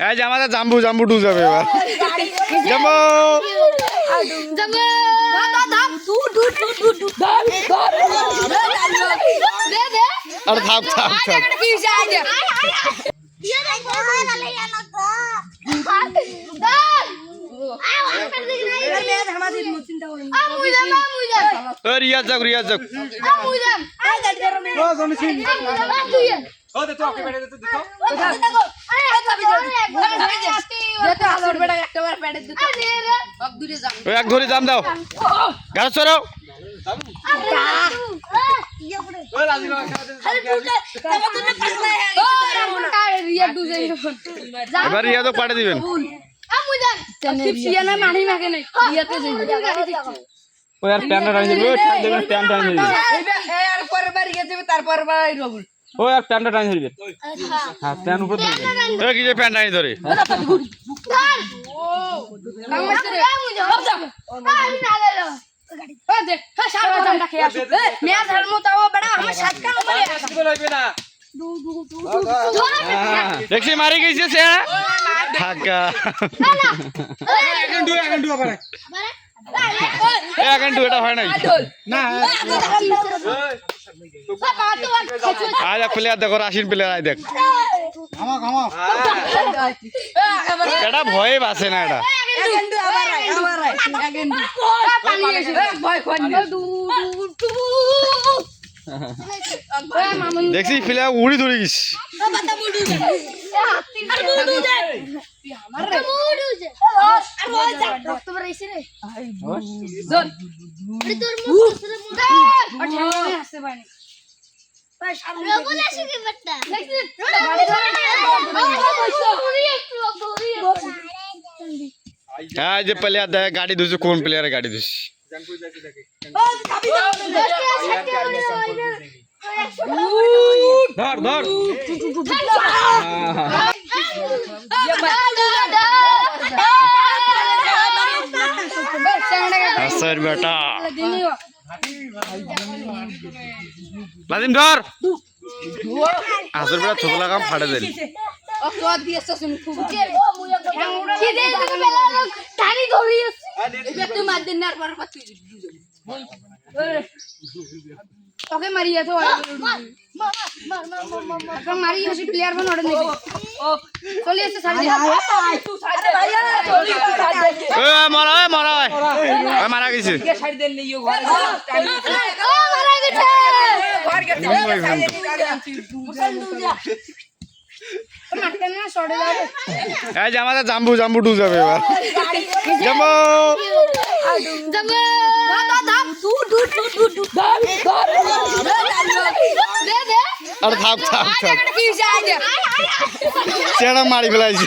এই যে আমাদের জাম্বু জাম্বু ডু যাবে এবার জাম্বু আর থাক থাক থাক রিয়াজ যাক রিয়াজ যাক এক ধরে দাম দাও গাছ সরাও এবার রিয়া তো পাঠিয়ে দিবেন ও यार প্যান্ট টাইম দিবে ঠাক দেবেন প্যান্ট টাইম দিবে এরপর বার ইয়ে যাবে তারপর বার রবুল ও यार প্যান্ট টাইম দিবে হ্যাঁ প্যান্ট উপর দিবে এ কি যে প্যান্ট টাইম ধরে দেখছি মারি গেছে সে ঢাকা এটা হয় নাই আজ প্লেয়ার দেখো রাশির প্লেয়ার আয় দেখ এটা ভয়ে বাসে না এটা দেখছি প্লেয়ার উড়ি ধরে গেছি হ্যাঁ যে প্লেয়ার দেখ গাড়ি ধুছে কোন প্লেয়ারের গাড়ি ধুছি ধর ধর सर बेटा लाजिम धर आसर बेटा थोकला काम फाड़े दे ओके मारिया तो मारी हसी प्लेयर बन ओडे नहीं चले ऐसे साइड ए मारा ए मारा गइছে के साइड देन नहीं यो घर मारा गइছে घर के মাঠে না সরে যাবে এই যে আমাদের জাম্বু জাম্বু ডু যাবে এবার জাম্বু জাম্বু আর থাক থাক থাক সেটা মারি ফেলাইছে